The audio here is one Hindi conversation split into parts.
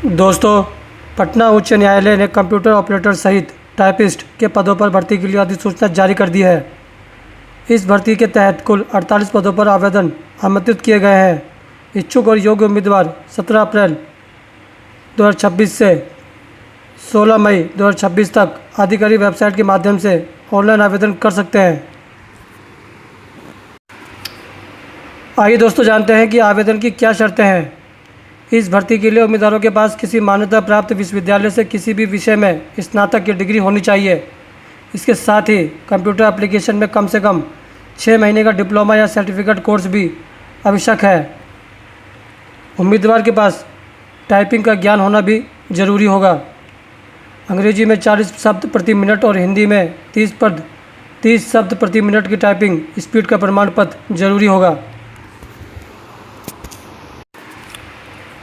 दोस्तों, पटना उच्च न्यायालय ने कंप्यूटर ऑपरेटर सहित टाइपिस्ट के पदों पर भर्ती के लिए अधिसूचना जारी कर दी है। इस भर्ती के तहत कुल 48 पदों पर आवेदन आमंत्रित किए गए हैं। इच्छुक और योग्य उम्मीदवार 17 अप्रैल 2026 से 16 मई 2026 तक आधिकारिक वेबसाइट के माध्यम से ऑनलाइन आवेदन कर सकते हैं। आइए दोस्तों, जानते हैं कि आवेदन की क्या शर्तें हैं। इस भर्ती के लिए उम्मीदवारों के पास किसी मान्यता प्राप्त विश्वविद्यालय से किसी भी विषय में स्नातक की डिग्री होनी चाहिए। इसके साथ ही कंप्यूटर एप्लीकेशन में कम से कम 6 महीने का डिप्लोमा या सर्टिफिकेट कोर्स भी आवश्यक है। उम्मीदवार के पास टाइपिंग का ज्ञान होना भी ज़रूरी होगा। अंग्रेजी में 40 शब्द प्रति मिनट और हिंदी में 30 शब्द प्रति मिनट की टाइपिंग स्पीड का प्रमाण पत्र जरूरी होगा।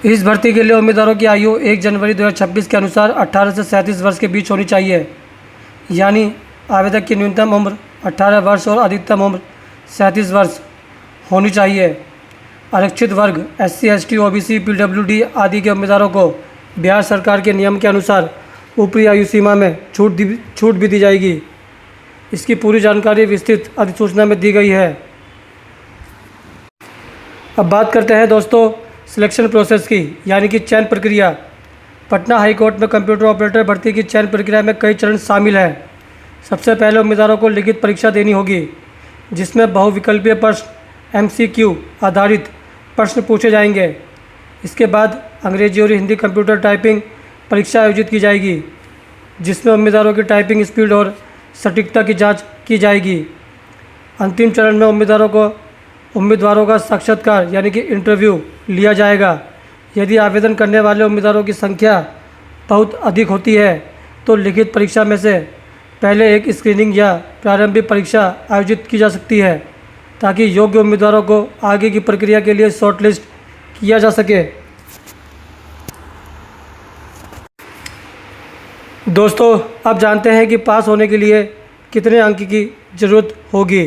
इस भर्ती के लिए उम्मीदवारों की आयु 1 जनवरी 2026 के अनुसार 18 से 37 वर्ष के बीच होनी चाहिए। यानी आवेदक की न्यूनतम उम्र 18 वर्ष और अधिकतम उम्र 37 वर्ष होनी चाहिए। आरक्षित वर्ग SC, ST, OBC, PWD आदि के उम्मीदवारों को बिहार सरकार के नियम के अनुसार ऊपरी आयु सीमा में छूट भी दी जाएगी। इसकी पूरी जानकारी विस्तृत अधिसूचना में दी गई है। अब बात करते हैं दोस्तों सिलेक्शन प्रोसेस की, यानी कि चयन प्रक्रिया। पटना हाई कोर्ट में कंप्यूटर ऑपरेटर भर्ती की चयन प्रक्रिया में कई चरण शामिल हैं। सबसे पहले उम्मीदवारों को लिखित परीक्षा देनी होगी, जिसमें बहुविकल्पीय प्रश्न MCQ आधारित प्रश्न पूछे जाएंगे। इसके बाद अंग्रेजी और हिंदी कंप्यूटर टाइपिंग परीक्षा आयोजित की जाएगी, जिसमें उम्मीदवारों की टाइपिंग स्पीड और सटीकता की जाँच की जाएगी। अंतिम चरण में उम्मीदवारों का साक्षात्कार यानी कि इंटरव्यू लिया जाएगा। यदि आवेदन करने वाले उम्मीदवारों की संख्या बहुत अधिक होती है तो लिखित परीक्षा में से पहले एक स्क्रीनिंग या प्रारंभिक परीक्षा आयोजित की जा सकती है, ताकि योग्य उम्मीदवारों को आगे की प्रक्रिया के लिए शॉर्टलिस्ट किया जा सके। दोस्तों, अब जानते हैं कि पास होने के लिए कितने अंक की ज़रूरत होगी।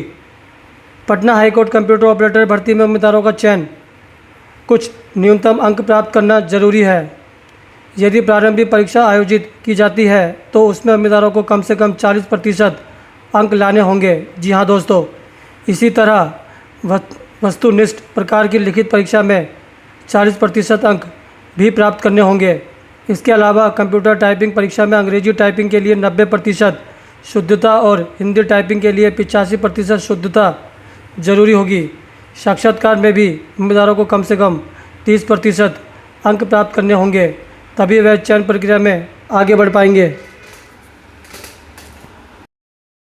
पटना हाईकोर्ट कंप्यूटर ऑपरेटर भर्ती में उम्मीदवारों का चयन कुछ न्यूनतम अंक प्राप्त करना जरूरी है। यदि प्रारंभिक परीक्षा आयोजित की जाती है तो उसमें उम्मीदवारों को कम से कम 40% अंक लाने होंगे। जी हाँ दोस्तों, इसी तरह वस्तुनिष्ठ प्रकार की लिखित परीक्षा में 40% अंक भी प्राप्त करने होंगे। इसके अलावा कंप्यूटर टाइपिंग परीक्षा में अंग्रेजी टाइपिंग के लिए 90% शुद्धता और हिंदी टाइपिंग के लिए 85% शुद्धता जरूरी होगी। साक्षात्कार में भी उम्मीदवारों को कम से कम 30% अंक प्राप्त करने होंगे, तभी वह चयन प्रक्रिया में आगे बढ़ पाएंगे।